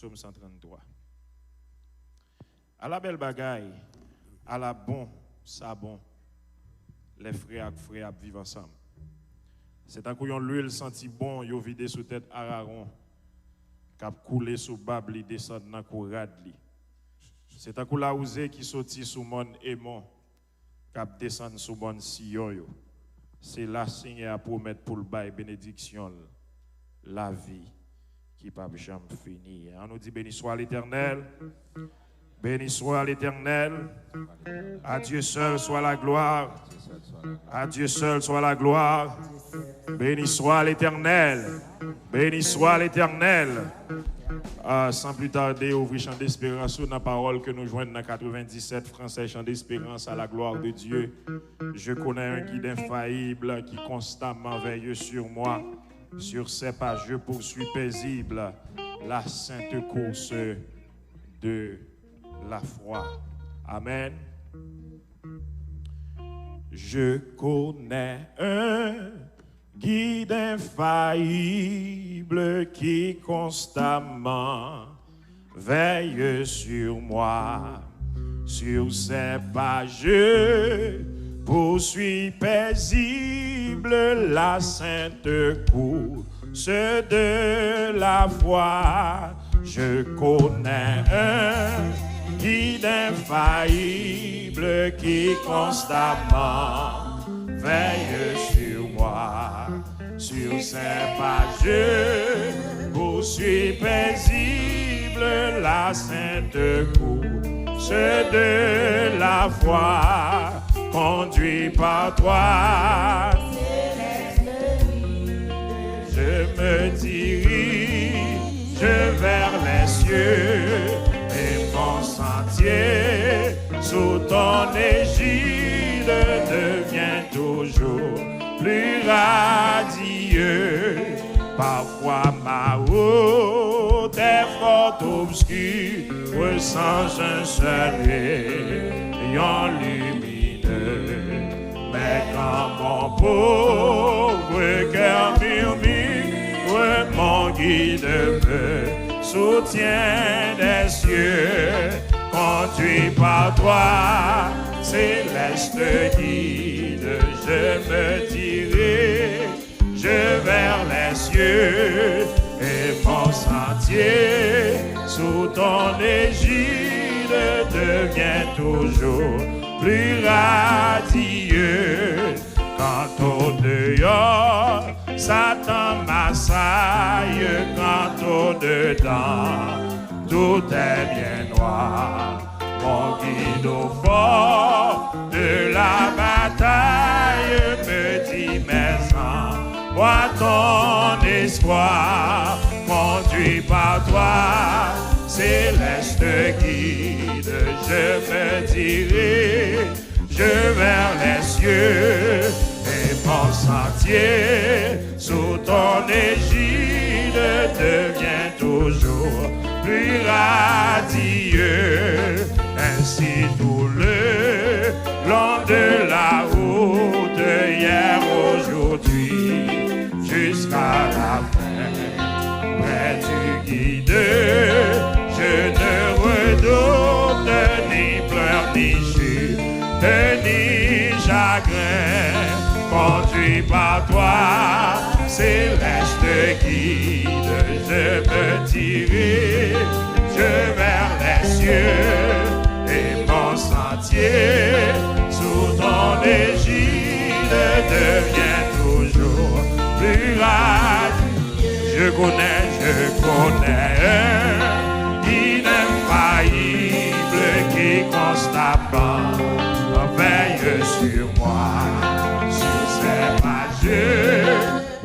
Psaume 133. À la belle bagaille, à la bon, ça bon, les frères vivent ensemble. C'est un couillon l'huile senti bon, yo vidé sous tête Aaron, cap coulé sous Babli, descend dans courade li. C'est un coup la ouzé qui sorti sous mon aimant, cap descend sous mon Sion yo. C'est la signe à promettre pour le bail bénédiction, la vie qui pas jamais finir. On nous dit béni soit l'Éternel. Béni soit l'Éternel. À Dieu seul soit la gloire. À Dieu seul soit la gloire. Béni soit l'Éternel. Béni soit l'Éternel. Sans plus tarder, ouvrir chant d'espérance sur la parole que nous joignons dans 97 français, chant d'espérance à la gloire de Dieu. Je connais un guide infaillible qui constamment veille sur moi. Sur ces pas, je poursuis paisible la sainte course de la foi. Amen. Je connais un guide infaillible qui constamment veille sur moi. Sur ses pas, je poursuis paisible la sainte course de la foi. Je connais un guide infaillible qui constamment veille sur moi. Sur ses pas, je poursuis paisible la sainte course de la foi. Conduit par toi, je me dirige vers les cieux et mon sentier sous ton égide devient toujours plus radieux. Parfois ma route est fort obscure sans un seul rayon lumineux. Mais quand mon pauvre cœur murmure, mon guide me soutient des cieux. Conduit par toi, céleste guide, je me dirige vers les cieux et mon sentier sous ton égide devient toujours plus radieux. Quand au dehors Satan m'assaille, quand au dedans tout est bien noir, mon guide au fort de la bataille me dit mais envoie ton espoir. Conduit par toi, céleste guide, je me dirige vers les cieux et mon sentier sous ton égide devient toujours plus radieux. Ainsi tout le long de la route, hier, aujourd'hui, jusqu'à la fin, près du guide, je ne redoute ni pleurs ni chute, ni chagrin. Conduit par toi, céleste guide, je me dirige vers les cieux et mon sentier sous ton égide devient toujours plus radieux. Je connais un guide infaillible qui constamment veille sur moi. Sur ses pas, je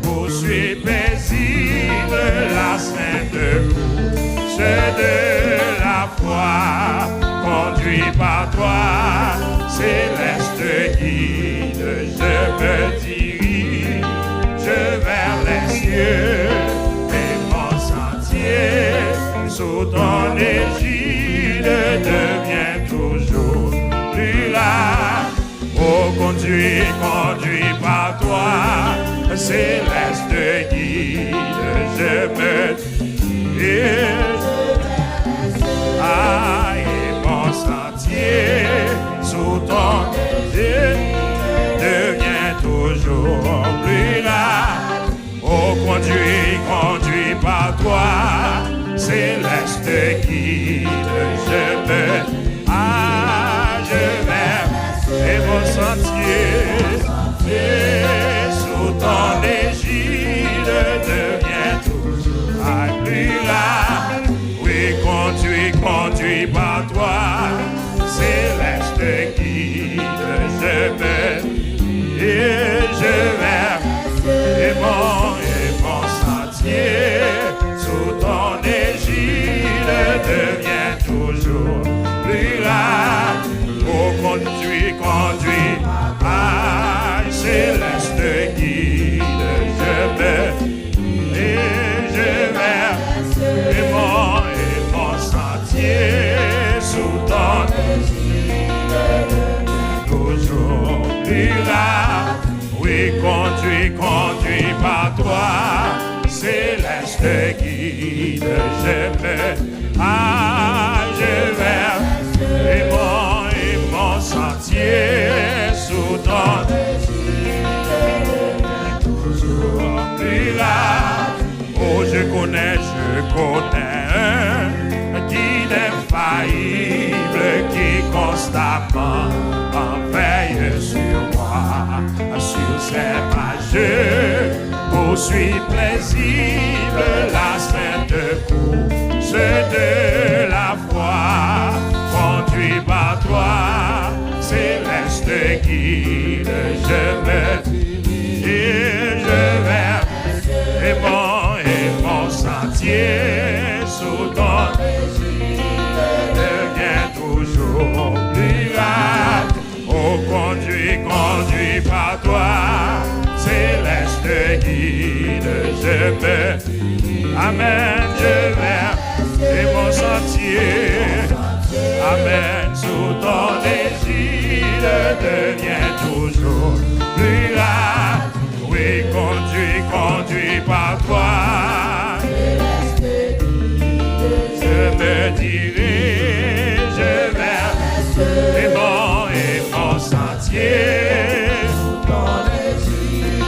poursuis paisible la sainte course de la foi. Conduit par toi, céleste guide, je me dirige vers les cieux et mon sentier sous ton égide devient toujours plus rare. Oh, conduit par toi, céleste guide, je me dirige te guide, je vais et mon sentier, et sous ton égide devient toujours plus là. Oui, conduit par toi, céleste guide, je vais et je vais et mon sentier sous ton égide devient toujours plus là. Oh, conduit, ah, céleste guide, je vais et mon sentier sous ton égide toujours plus là. Oui, conduit par toi, céleste guide, je vais et mon sentier sous ton égide toujours plus là. Oh, je connais un guide infaillible qui constamment veille sur moi, sur ses pages, poursuit paisible la sainte course de la foi, conduit par toi, céleste guide, je vais et mon sentier sous ton égide devient toujours plus vague. Oh, conduit par toi, céleste guide, je vais, amen, je vais, et mon sentier, amen, sous ton égide devient toujours plus vague. Oui, conduit par toi, je me dirige vers et mon sentier, ton égide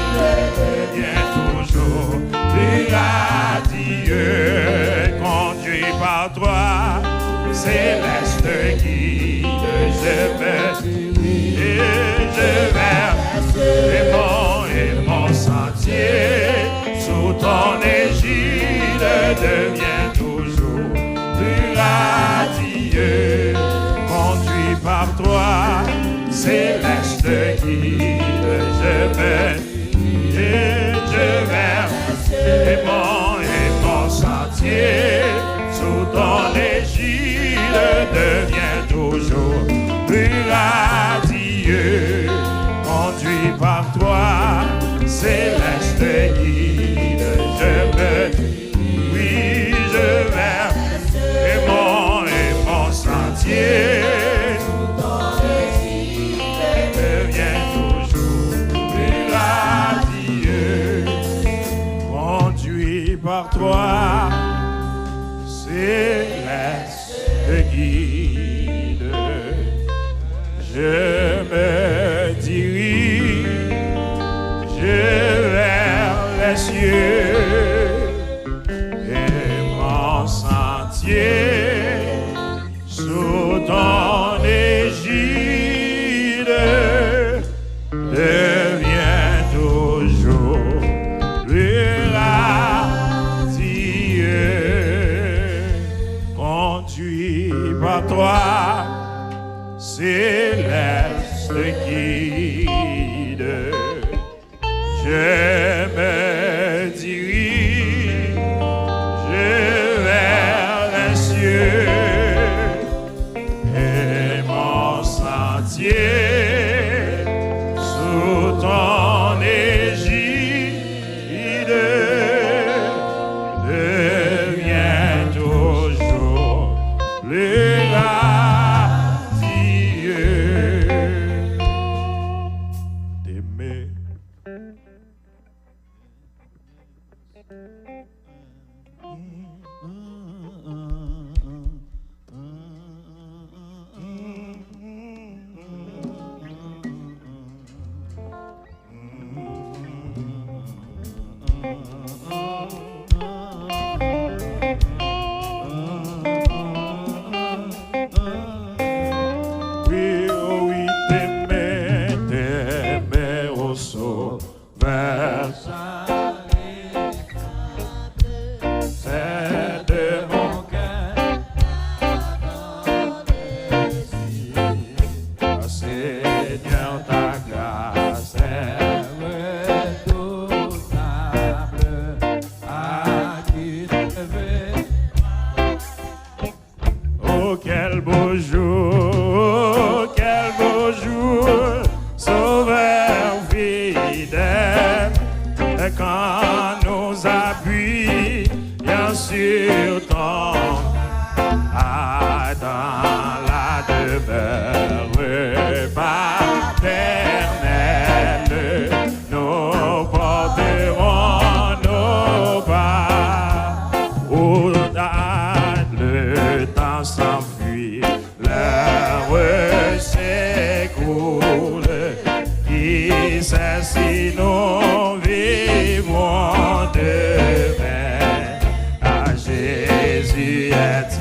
devient toujours plus radieux. Conduit par toi, céleste guide, je vais et mon sentier sous ton égide devient toujours plus radieux. Conduit par toi, céleste guide, je vais et mon sentier sous ton égide devient toujours plus radieux. Conduit par toi, céleste guide, je vais et mon sentier devient toujours plus radieux. Conduit par toi, céleste guide, je me dirige vers les cieux et mon sentier sous ton égide devient toujours plus radieux. Conduit par toi, céleste guide, je me dirige vers les cieux et mon sentier sous ton égide devient toujours plus radieux. T'aimer. quel beau jour, Sauveur fidèle, quand nous appuyons sur ton dans la demeure paternelle, nous porterons nos pas au-delà, le temps s'enfuit, l'heure s'écoule, qui sait si nous vivrons demain, à Jésus est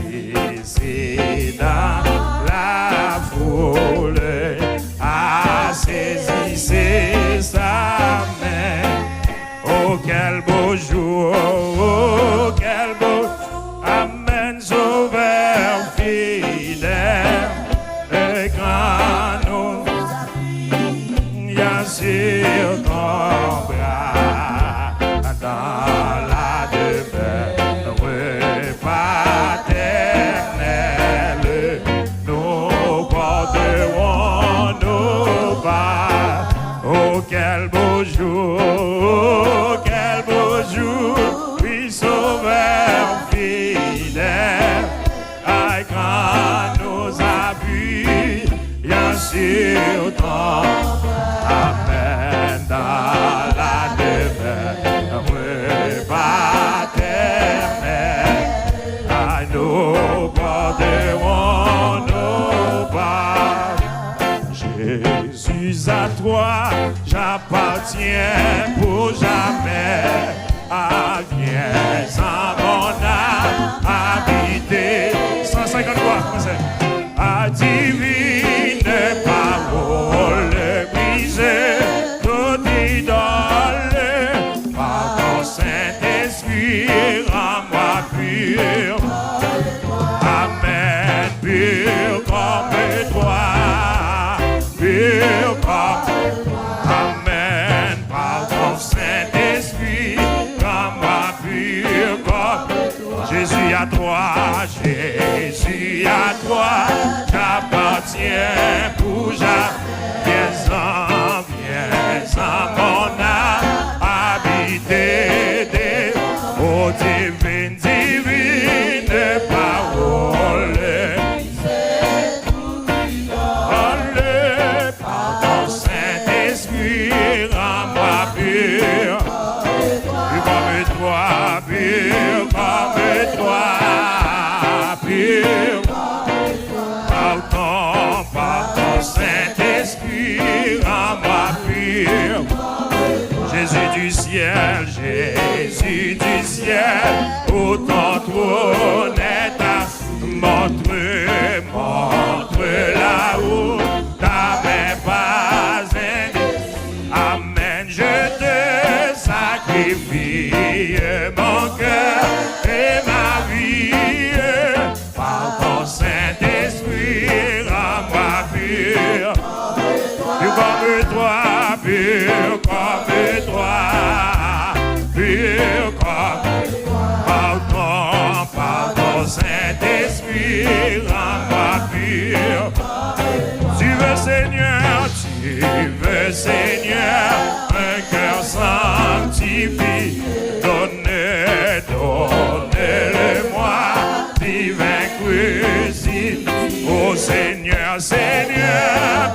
ici dans la foule, à saisir sa main. Oh quel beau jour, oh quel beau, amen, sauveur fidèle, et quand nous appuyons sur ton bras, dans la demeure paternelle, nous porterons nos pas. Oh quel beau jour, oui sauveur fidèle, à quand nous appuyons sur ton amen dans la demeure paternelle, à nous porterons nos pas. Jésus, à toi j'appartiens pour jamais. Ah, viens en mon âme habiter. 150 fois, à divine parole brisée, toute idole, par ton Saint-Esprit, rends-moi pur. Amen, pur comme toi, pur comme amen, par ton Saint-Esprit, rends-moi pur comme Jésus à toi, j'appartiens pour jamais. Viens en mon âme habiter des oh divine parole. Par ton Saint-Esprit, rends-moi pur, pur comme toi, pur comme toi, pur. Par ton Saint-Esprit, rends-moi pur. Jésus du ciel, où ton trône est à montre là-haut ta main pas indigne. Amen, je te sacrifie mon cœur et ma vie. Par ton Saint-Esprit, rends-moi pur, pur comme toi, pur comme toi, pur comme par ton Saint-Esprit, rends-moi pur. Tu veux Seigneur, un cœur sanctifié, donne-le-moi, divin crucifix. Oh Seigneur,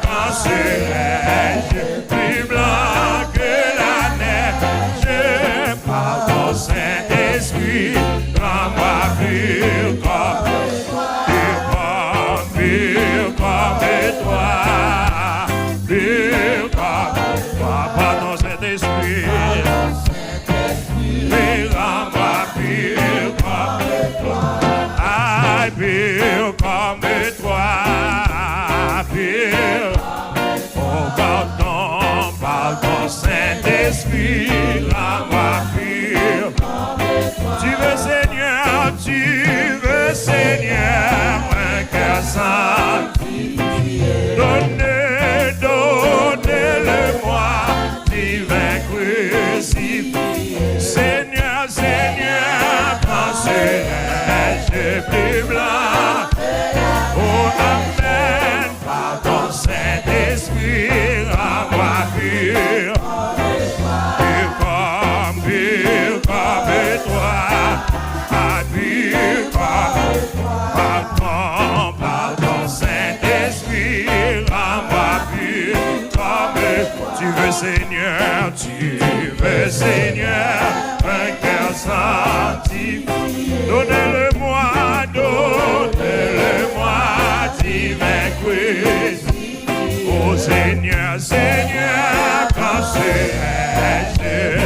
quand serai-je plus blanc que la neige, par ton Saint-Esprit, rends-moi pur comme toi, pur comme toi, par ton Saint-Esprit, rends-moi pur comme toi, pur comme toi, pur, oh, par ton Saint-Esprit. Donnez-le-moi, donnez-le-moi, divin Christ. Oh Seigneur, Seigneur, quand serai-je,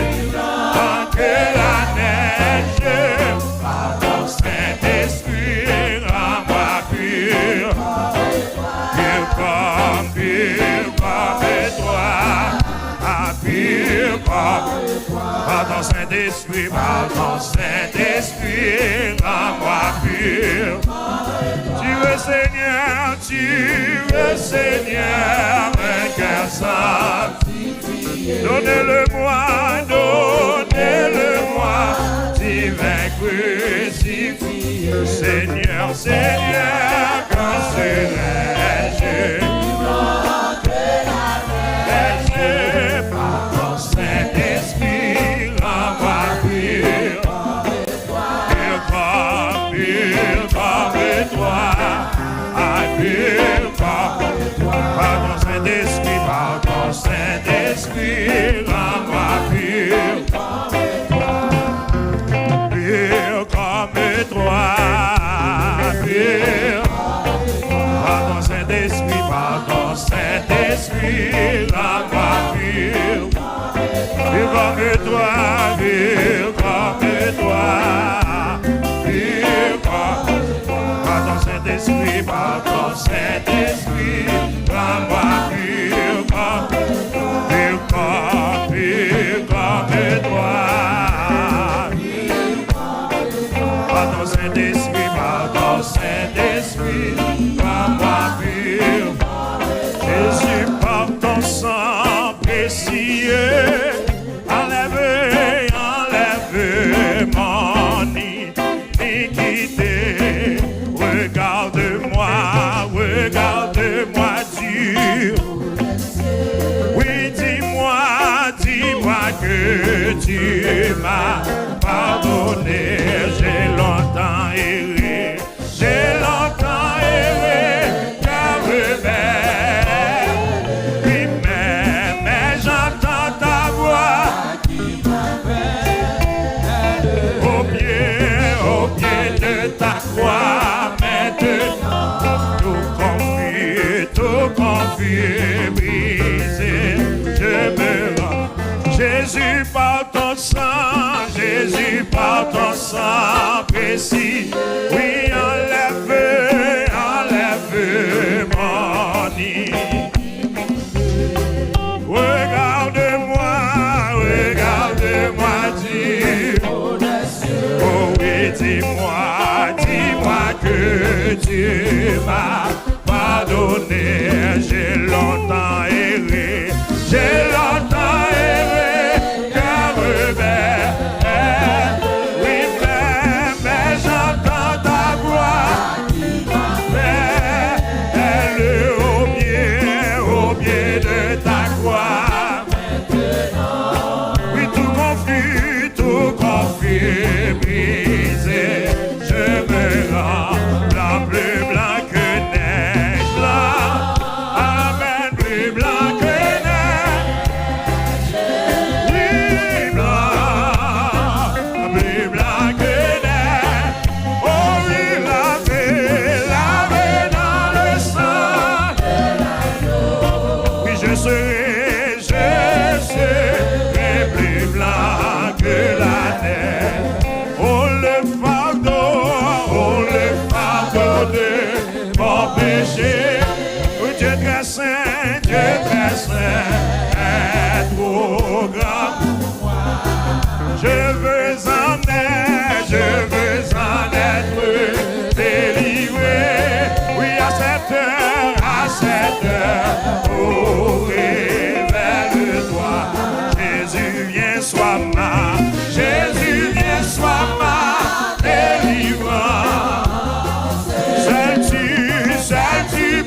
tant que la neige, par ton Saint-Esprit, rends-moi pur, pur comme toi, pur comme par ton Saint-Esprit, rends-moi pur. Tu veux Seigneur, un cœur saint. Donnez-le-moi, divin crucifié. Seigneur, Seigneur, quand serai-je? Par ton Saint-Esprit, rends-moi pur, pur comme toi. Par ton Saint-Esprit, rends-moi pur, pur comme toi, pur. Par ton Saint-Esprit, rends-moi pur, pur comme toi, pur comme toi, pur comme par ton Saint-Esprit, rends-moi pur comme toi. Par ton Saint-Esprit, rends-moi pur. Jésus, par ton sang précieux, enlève mon iniquité. Regarde-moi dur. Oui, dis-moi que tu m'as pardonné. J'ai longtemps erré, car rebelle. Oui, mais j'entends ta voix au pied de ta croix. Tout confus, brisé, je me rends. Jésus par ton sang précis, oui, enlève mon iniquité. Regarde-moi dire, oh oui, dis-moi que tu m'as pardonné. J'ai longtemps erré, car rebelle. Oui, mais j'entends ta voix, elle au pied de ta croix. Oui, tout confus, brisé, je me rends blanc, plus blanc que neige, blanc. Amen, plus blanc que neige. Oui, plus blanc que neige. Oh oui, lavé dans le sang de l'agneau. Oui, je serai plus blanc que la neige. Oh, le fardeau de mon péché. Oui, Dieu très saint, est trop grand pour moi. Je veux en être délivré. Oui, à cette heure, oh, révèle-toi. Jésus, viens, sois ma délivrance. Seul tu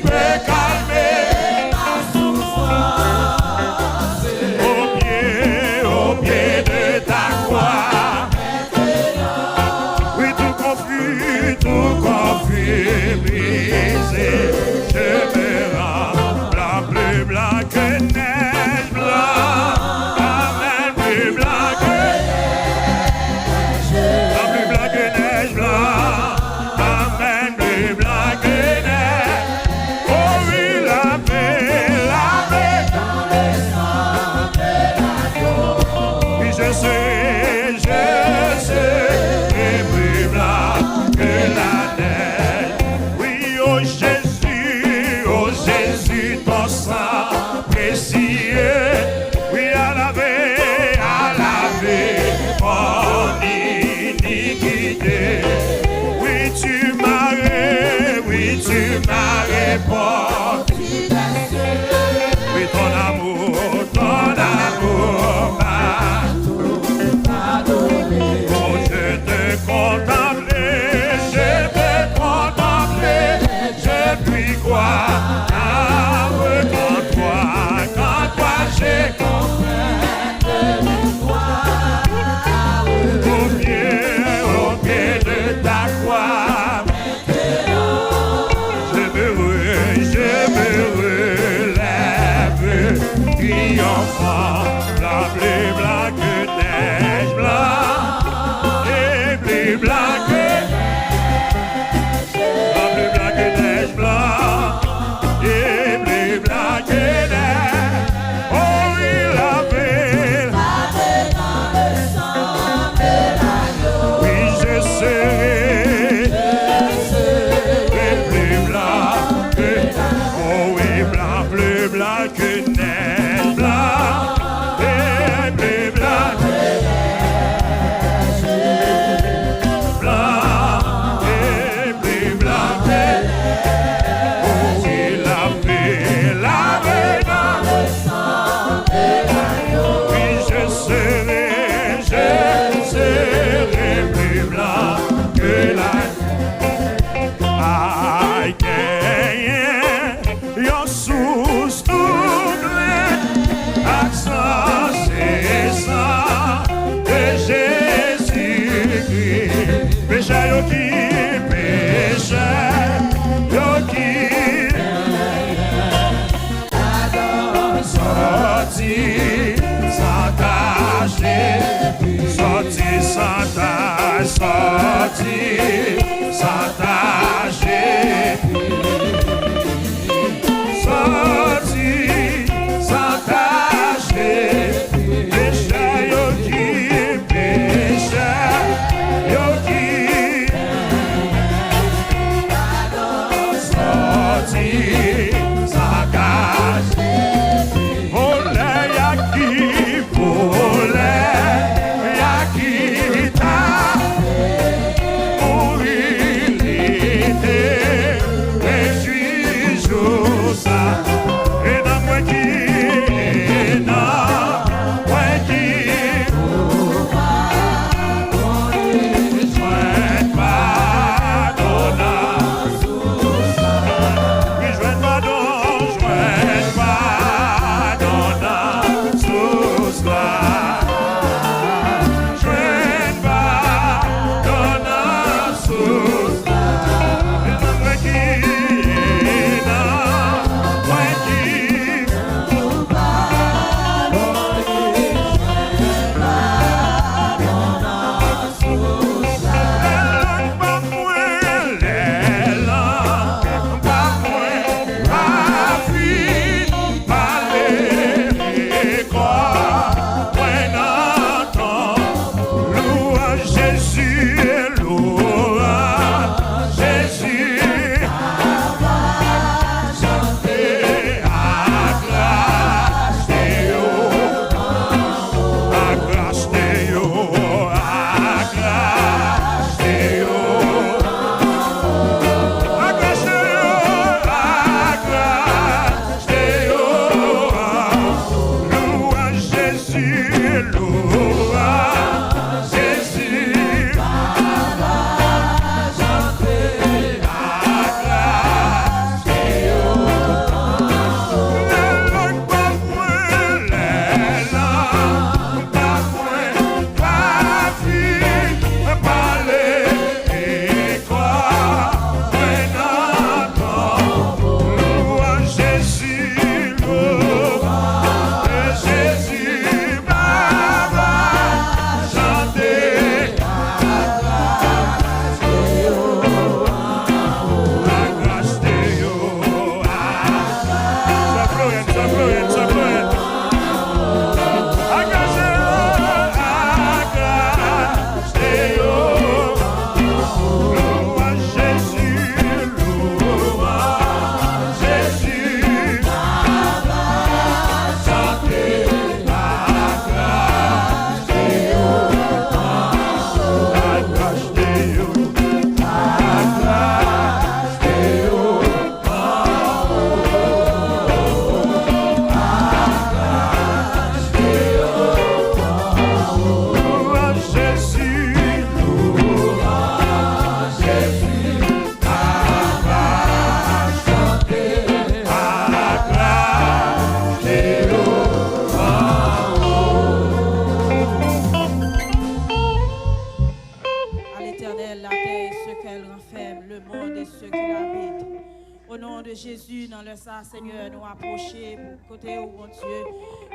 Seigneur, nous approcher pour côté au bon Dieu,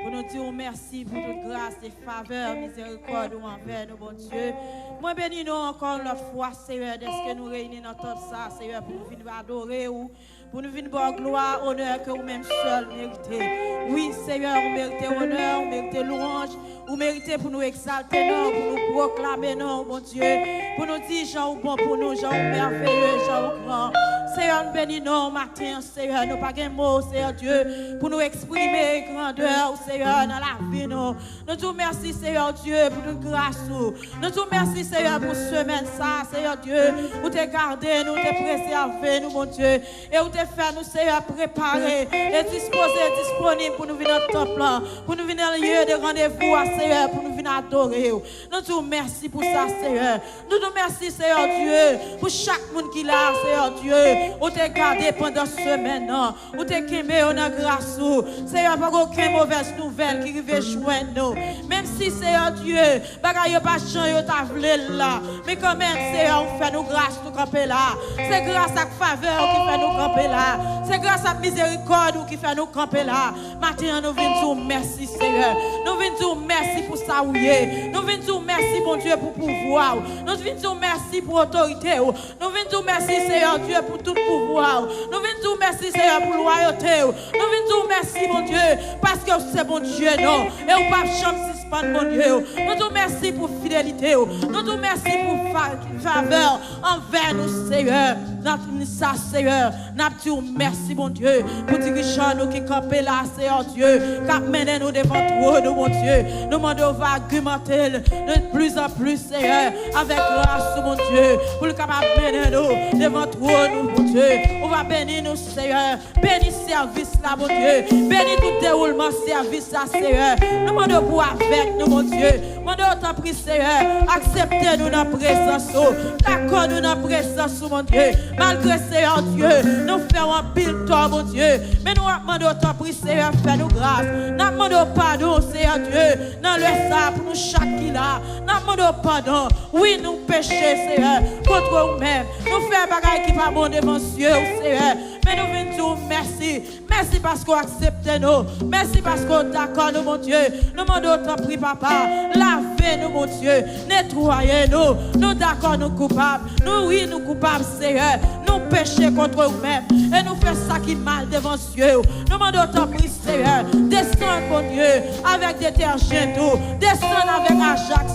pour nous dire merci pour toute grâce et faveur, miséricorde envers nous, bon Dieu. Moi, bénis nous encore l'autre fois, Seigneur, d'est-ce que nous réunissons dans tout ça, Seigneur, pour nous venir adorer ou pour nous venir voir gloire, honneur que vous-même seul méritez. Oui, Seigneur, vous méritez honneur, vous méritez louange, vous méritez pour nous exalter, non, pour nous proclamer, non, bon Dieu, pour nous dire, Jean, bon pour nous, Jean, merveilleux, Jean, grand. Seigneur, nous bénissons matin, Seigneur, nous pas de mots, Seigneur Dieu, pour nous exprimer grandeur, Seigneur, dans la vie, nous. Nous te remercions, Seigneur Dieu, pour notre grâce. Nous te remercions, Seigneur, pour ce semaine, ça, Seigneur Dieu, pour te garder, nous te préserver, nous, mon Dieu, et pour te faire, nous, Seigneur, préparer et disposer, disponible pour nous venir dans ton plan, pour nous venir dans le lieu de rendez-vous, Seigneur, pour nous venir adorer. Nous te remercions pour ça, Seigneur. Nous te remercions, Seigneur Dieu, pour chaque monde qui l'a, Seigneur Dieu. Ou te garder pendant ce semaine, ou te quémé en grâce, Seigneur, pas aucune mauvaise nouvelle qui arrive joindre nous. Même si, Seigneur Dieu, bagaille pas changé, ta vle là, mais quand même, Seigneur, on fait nous grâce, nous camper là. C'est grâce à la faveur qui fait nous camper là. C'est grâce à la miséricorde qui fait nous camper là. Maintenant, nous venons dire merci, Seigneur. Nous venons dire merci pour ça, oui. Nous venons dire merci, mon Dieu, pour pouvoir. Nous venons dire merci pour autorité. Nous venons dire merci, Seigneur Dieu, pour tout pouvoir. Nous venons dire merci, Seigneur, pour loyauté. Nous venons dire merci, mon Dieu, parce que c'est bon Dieu, non. Et on ne peut pas suspendre, mon Dieu. Nous disons merci pour fidélité. Nous disons merci pour faveur envers nous, Seigneur. Nous ça, Seigneur. Nous disons merci, mon Dieu, pour dirigeants nous qui campent là, Seigneur Dieu, qui mènent nous devant toi, nous, mon Dieu. Nous demandons va argumenter de plus en plus, Seigneur, avec grâce, mon Dieu, pour le capable mener nous devant toi, nous, mon Dieu. On va bénir nous, Seigneur. Bénis service là, mon Dieu. Bénis tout déroulement service là, Seigneur. Nous demandons pour avec nous, mon Dieu. Nous demandons t'en prie, Seigneur. Acceptez-nous dans la présence. D'accord, nous dans la présence, mon Dieu. Malgré, Seigneur Dieu, nous faisons un pile toi, mon Dieu. Mais nous demandons t'en prie, Seigneur, fais-nous grâce. Nous demandons pardon, Seigneur Dieu. Dans le sable, pour nous chaque qui là. Nous demandons pardon. Oui, nous péchons, Seigneur, contre nous-mêmes. Nous faisons des bagailles qui ne sont pas bon devant Dieu, Seigneur. Mais nous venons dire merci. Merci parce qu'on accepte nous. Merci parce qu'on d'accord nous, mon Dieu. Nous demandons t'en prie, papa. Lavez-nous, mon Dieu. Nettoyez-nous. Nous d'accord, nous coupables. Nous, oui, nous coupables, Seigneur. Nous péchons contre nous-mêmes. Et nous faisons ça qui est mal devant Dieu. Nous demandons t'en prie, Seigneur. Descends, mon Dieu, avec détergent. Descends avec Ajax.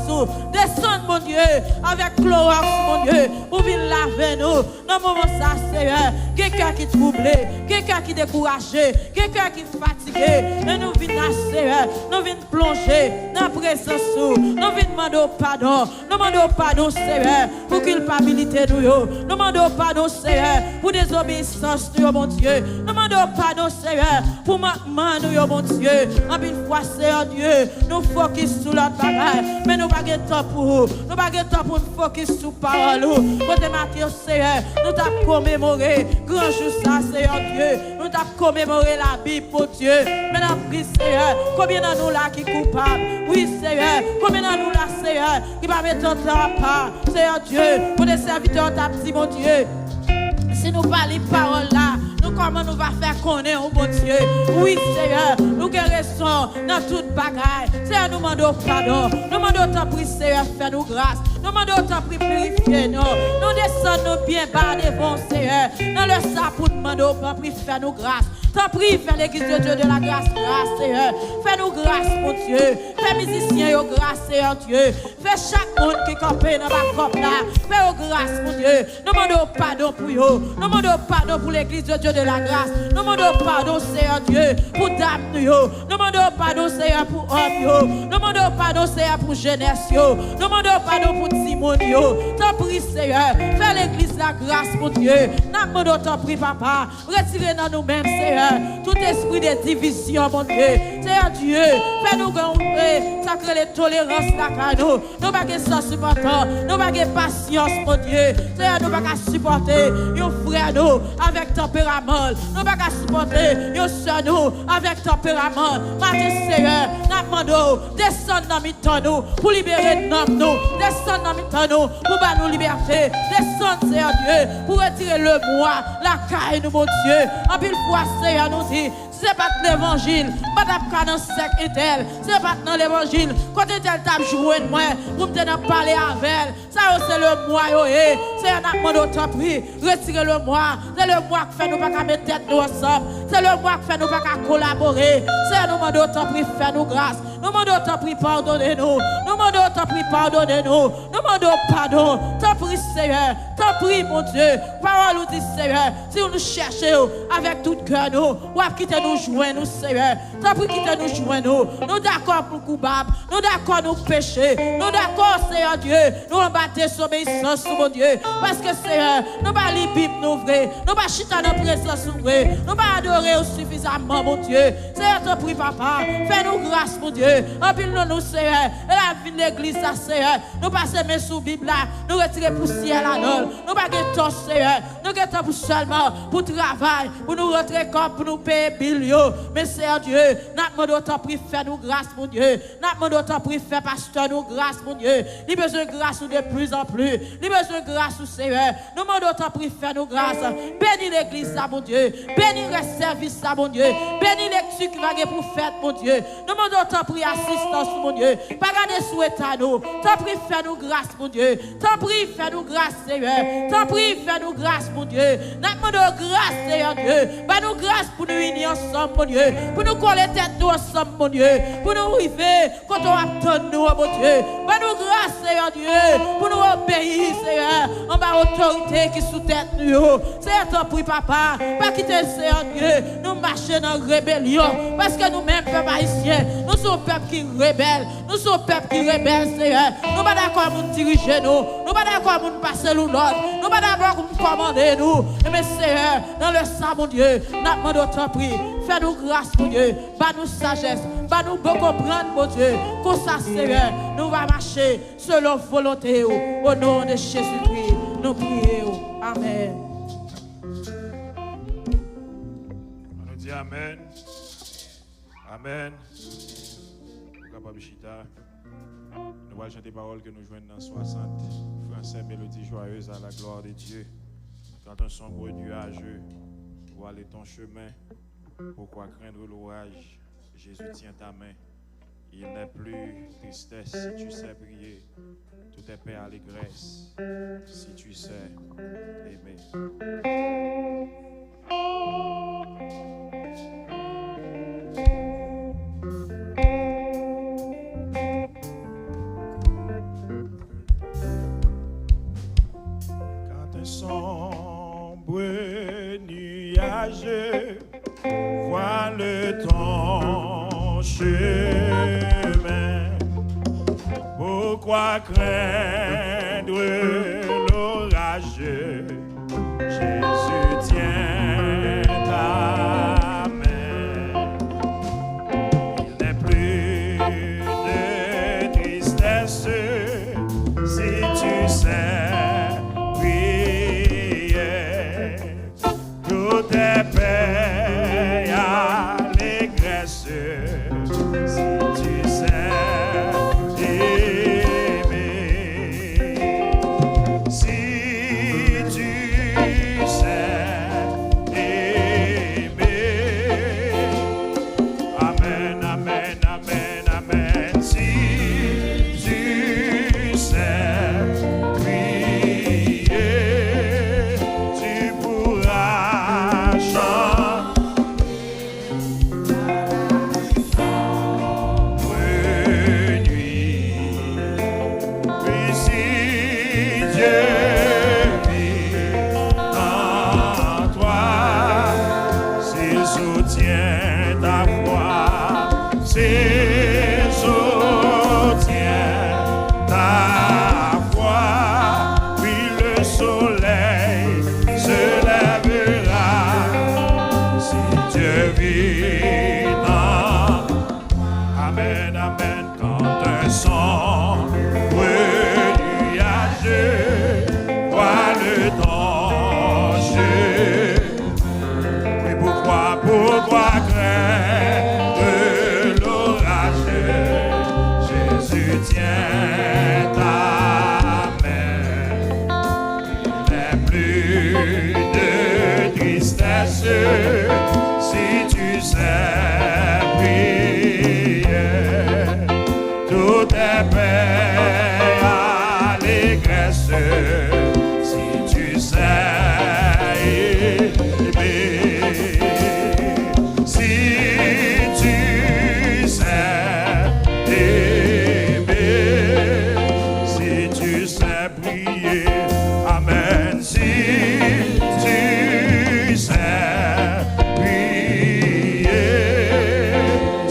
Descends, mon Dieu, avec Clorox, mon Dieu. Pour venir laver nous. Dans le moment ça, Seigneur. Quelqu'un qui est troublé. Quelqu'un qui est découragé. Quelqu'un qui est fatigué. Et nous venons, Seigneur. Nous venons plonger dans la présence. Nous venons demander pardon. Nous demandons pardon, Seigneur, pour culpabilité nous. Nous demandons pardon, Seigneur, pour désobéissance, nous, mon Dieu. Nous demandons pardon, Seigneur, pour manquement, nous, mon Dieu. En une fois, Seigneur Dieu, nous focus sur notre bagage. Mais nous n'avons pas de temps pour vous. Nous n'avons pas de temps pour nous focus sur la parole. Côté Matthieu, Seigneur, nous t'avons commémoré grand jour ça, Seigneur Dieu. Nous t'avons commémoré la Bible pour Dieu. Mais nous prie, Seigneur, combien de nous là qui sont coupables? Oui, Seigneur, combien de nous là, Seigneur, qui va mettre ton temps à part? Seigneur Dieu, pour des serviteurs, t'as dit, mon Dieu, si nous parlons de paroles là, nous comment nous va faire connaître, oh mon Dieu? Oui, Seigneur, nous guérissons dans toute bagaille. Seigneur, nous demandons pardon. Nous demandons ton prix, Seigneur, fais-nous grâce. Nous demandons ton prix, purifiez-nous. Nous descendons bien bas devant, Seigneur. Dans le sang pour demander ton prix, fais-nous grâce. T'en prie, fais l'église de Dieu de la grâce, Seigneur. Fais-nous grâce, mon Dieu. Fais musiciens, yo grâce, Seigneur Dieu. Fais chaque monde qui campe dans ma cop là. Fais-nous grâce, mon Dieu. Nous demandons pardon pour eux. Nous demandons pardon pour l'église de Dieu de la grâce. Nous demandons pardon, Seigneur Dieu, pour dame nous. Nous demandons pardon, Seigneur, pour homme. Nous demandons pardon, Seigneur, pour jeunesse. Nous demandons pardon pour Simon. T'en prie, Seigneur. Fais l'église de la grâce, mon Dieu. Nous demandons t'en prie, papa. Retirez dans nous-mêmes, Seigneur. Tout esprit de division, mon Dieu. Seigneur Dieu, fais-nous gagner, sacré les tolérances là, nous. Nous pas que ça supporter, nous pas que patience, mon Dieu. Seigneur, nous pas que supporter, nos frères nous avec tempérament. Nous pas que supporter, nos soeurs nous avec tempérament. Matin, Seigneur, nous demandons, descendre dans mi-temps nous, pour libérer nous. Descendre dans mi-temps nous, pour battre nos libertés. Descendre, Seigneur Dieu, pour retirer le bois, la caille, nous, mon Dieu. En pile fois, Seigneur nous dit, c'est pas l'évangile, pas dans le sec et tel, c'est pas dans l'évangile, quand tel t'a joué de moi, pour me parler avec elle, ça c'est le moi, c'est un acte d'autant prix, retirer le moi, c'est le moi qui fait nous pas mettre tête nous ensemble, c'est le moi qui fait nous pas collaborer, c'est nous d'autant prix, faire nous grâce, nous d'autant prix, pardonnez-nous, nous d'autant prix, pardonnez-nous, nous demandons pardon, t'en prie Seigneur, t'en prie mon Dieu, parole nous dit Seigneur, si nous cherchons avec tout cœur nous, ou à quitter nous joindre nous Seigneur, t'en prie quitter nous joindre nous d'accord pour coupables, nous d'accord nous pécher, nous d'accord Seigneur Dieu, nous embattre s'obéissance mon Dieu, parce que Seigneur, nous pas les Bible nous vrai, nous pas chita dans présence nous vrai, nous pas adorer suffisamment mon Dieu, Seigneur t'en prie papa, fais-nous grâce mon Dieu, empile-nous Seigneur, et la vie de l'église ça Seigneur, nous passer mes sous Bible là, nous retirer poussière là non, nous pas que temps Seigneur, nous que temps pour seulement pour travail, pour nous rentrer comme pour nous payer bill mais Seigneur Dieu, nous demandons t'en prie faire nous grâce mon Dieu, nous demandons t'en prie faire pasteur nous grâce mon Dieu, il besoin de grâce de plus en plus, il besoin de grâce Seigneur, nous demandons t'en prie faire nous grâce, bénis l'église ça mon Dieu, bénis le service ça mon Dieu, bénis sucre qui va gagner pour fête, mon Dieu. Nous demandons tant pris assistance, mon Dieu. Pas garder souhait à nous. Tant pris, fais-nous grâce, mon Dieu. Tant pris, fais-nous grâce, Seigneur. Tant pris, fais-nous grâce, mon Dieu. Nous demandons grâce, Seigneur Dieu. Nous grâce pour nous unir ensemble, mon Dieu. Pour nous coller tête nous ensemble, mon Dieu. Pour nous arriver quand on attend nous, mon Dieu. Nous grâce, Seigneur Dieu. Pour nous obéir, Seigneur. En bas autorité qui sous tête nous. Seigneur, tant pris, papa. Pas quitter, Seigneur Dieu. Nous marcher dans la rébellion. Parce que nous-mêmes, peuple haïtien, nous sommes peuple qui rebelle. Nous sommes peuple qui rebelle, Seigneur. Nous ne sommes pas d'accord pour nous diriger nous. Nous ne sommes pas d'accord pour nous passer l'autre. Nous ne sommes pas d'accord pour nous commander nous. Mais Seigneur, dans le sang, mon Dieu, nous demandons tant pris. Fais-nous grâce, mon Dieu. Bas-nous sagesse. Bas-nous bon comprendre, mon Dieu. Comme ça, Seigneur, nous allons marcher selon volonté. Au nom de Jésus-Christ, nous prions. Amen. On nous dit Amen. Amen. Nous allons chanter paroles que nous jouons dans 60. Français, mélodie joyeuse à la gloire de Dieu. Quand un sombre nuageux, vois aller ton chemin. Pourquoi craindre l'orage? Jésus tient ta main. Il n'est plus tristesse si tu sais prier. Tout est paix, allégresse si tu sais aimer. Quand un sombre nuageux vois le ton chemin, pourquoi craindre l'orage? Jésus tient ta main. Il n'est plus de tristesse si tu sais prier. Tout est paix, allégresse si tu sais aimer. Si tu sais aimer. Amen, amen, amen, amen. Si tu sais prier, tu pourras chanter. Puis si Dieu vit en toi, s'il soutient ta foi, s'il soutient ta foi, puis le soleil se lèvera. Si Dieu vit en Amen, amen, quand un sombre nuageux voit le danger. Mais pourquoi craindre l'orage? Jésus tient ta main. Il n'est plus de tristesse si tu sais prier. Tout est paix, allégresse si tu sais aimer. Si tu sais aimer, si tu sais prier. Amen. Si tu sais prier,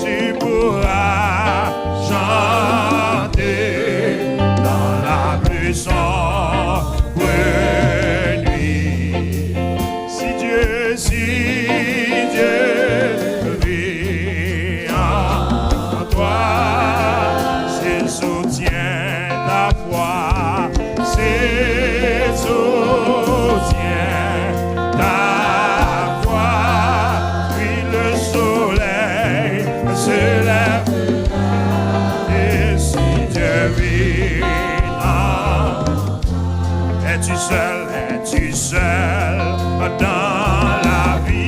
tu pourras chanter dans la plus sombre nuit. Si Dieu vit en toi, s'il soutient ta foi, s'il soutient ta foi, puis le soleil se lève. Et si Dieu vit en es-tu seul dans la vie?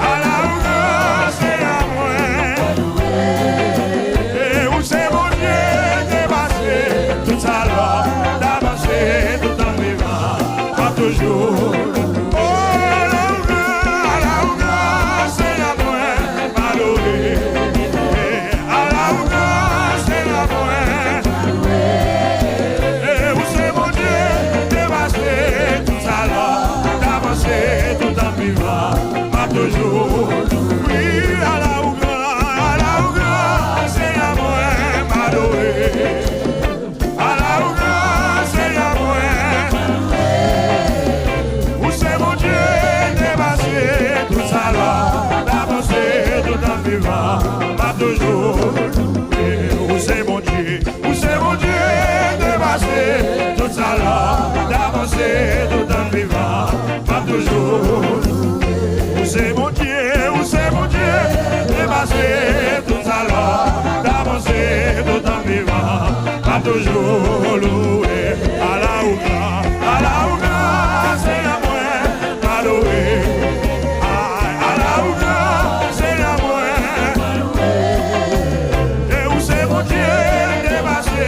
À la toujours. Où c'est mon Dieu, dépassé tout alors, d'avancer tout en vivant, pas toujours loué. À la ouga, c'est la moins, pas loué. À la ouga, c'est la moins. Et où c'est mon Dieu, dépassé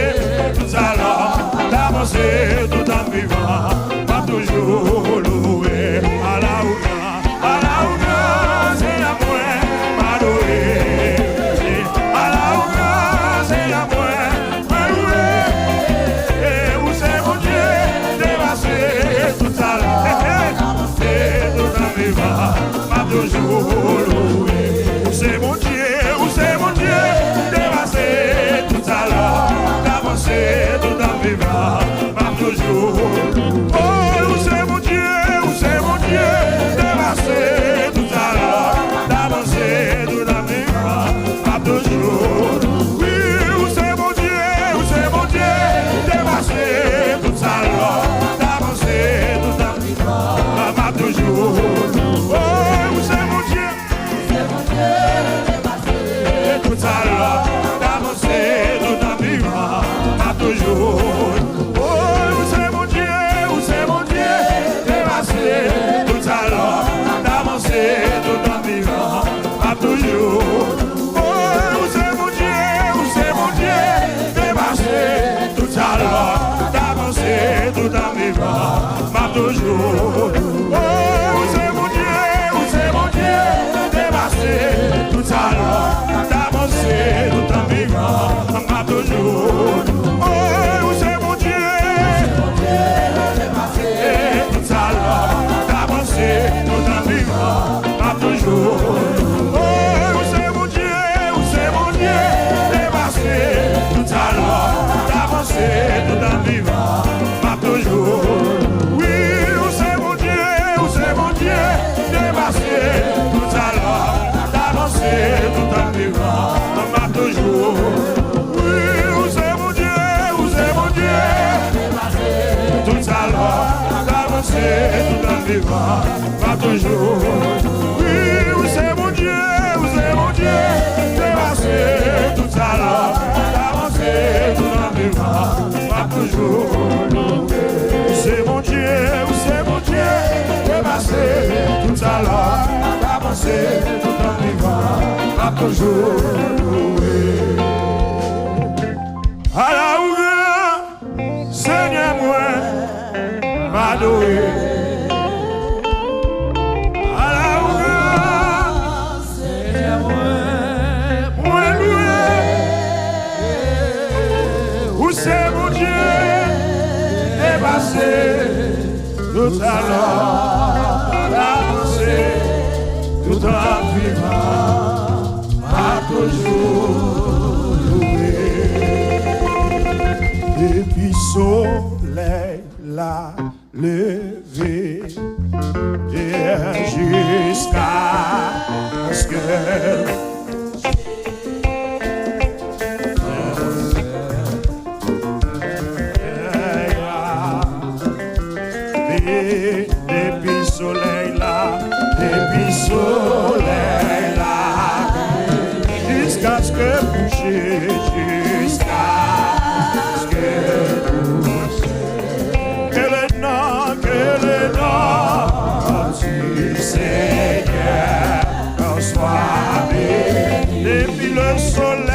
tout alors, d'avancer tout en vivant, pas toujours loué. À la ouga, c'est la moins, pas loué. À la ouga, c'est la moins, pas loué. Et où c'est mon Dieu, dépassé tout à l'heure, et tout en vivant, pas toujours loué. Où c'est mon Dieu, dépassé tout à l'heure, d'avancer tout en vivant, pas toujours. Oh, où c'est mon Dieu, dépassé tout à l'heure, d'avancer tout en vivant, pas toujours. Oui, où c'est mon Dieu, dépassé tout à l'heure, d'avancer tout en vivant, pas toujours. Oh, où c'est mon Dieu, dépassé tout à l'heure, d'avancer tout en vivant, pas toujours. Oh, où c'est mon Dieu, dépassé tout à l'heure, d'avancer tout en vivant, pas toujours. Oh, où c'est mon Dieu, dépassé tout à l'heure, d'avancer tout en vivant, pas toujours. Oh, où c'est mon Dieu, dépassé tout à l'heure, d'avancer tout en vivant, pas toujours. Oh, où c'est mon Dieu, dépassé tout à l'heure, d'avancer tout en vivant, pas toujours. Oh, où c'est mon Dieu, dépassé tout à l'heure, d'avancer tout en vivant, pas toujours. Oui, où c'est mon Dieu, dépassé tout à l'heure, d'avancer tout en vivant, pas toujours. Oui, où c'est mon Dieu, dépassé tout à l'heure, d'avancer tout en vivant, pas toujours. Oui, où c'est mon Dieu, dépassé tout à l'heure, d'avancer tout en vivant, pas toujours. C'est mon Dieu, dépassé tout à l'heure, d'avancer tout en vivant, pas toujours. À la ouga, Seigneur moi, m'adoué. À la ouga, Seigneur moi loué. Où c'est mon Dieu, dépassé tout à l'heure, d'avancer tout en vivant, pas toujours loué. Depuis soleil l'a levé et jusqu'à ce que depuis soleil là, jusqu'à ce que coucher, jusqu'à ce que coucher. Que le nom du Seigneur soit béni. Depuis le soleil,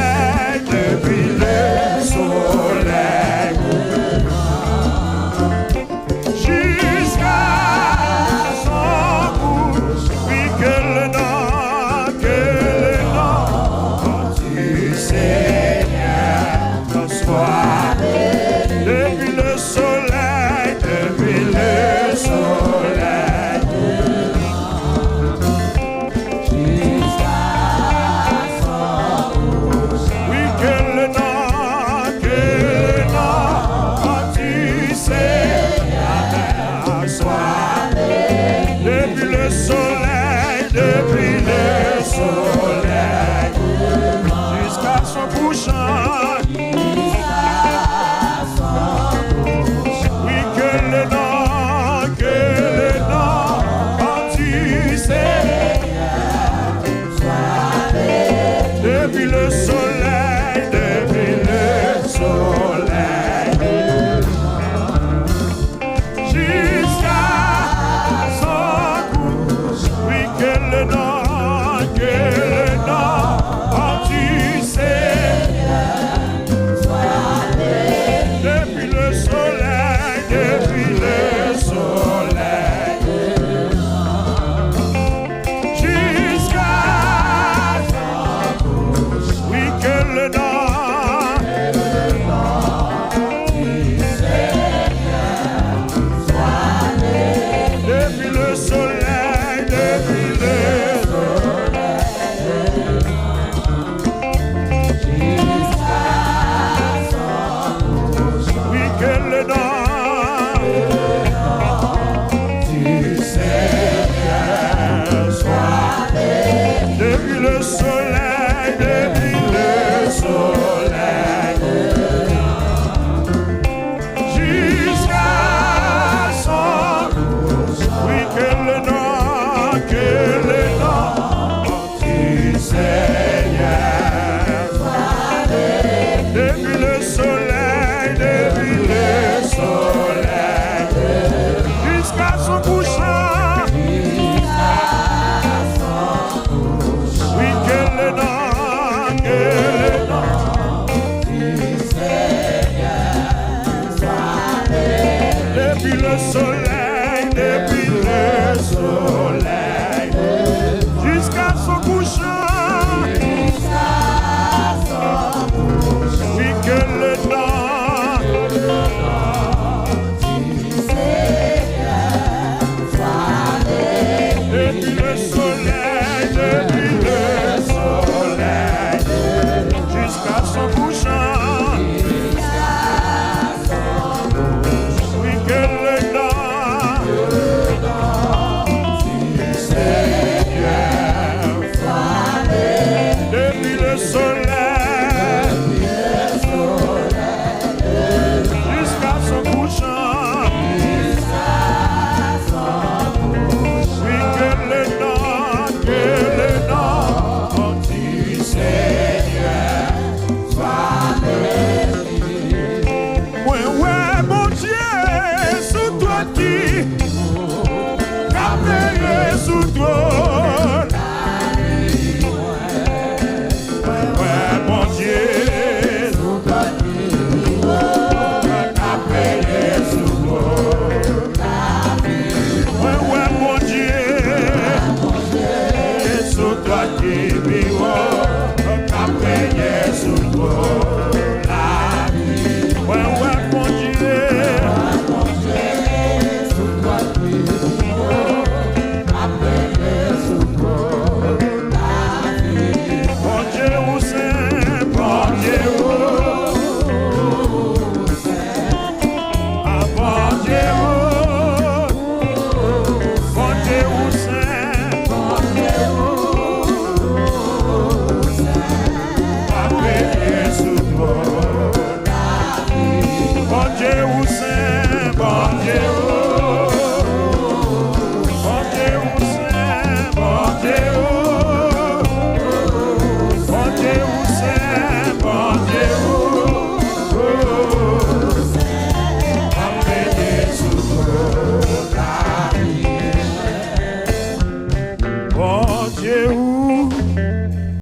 Bon Dieu,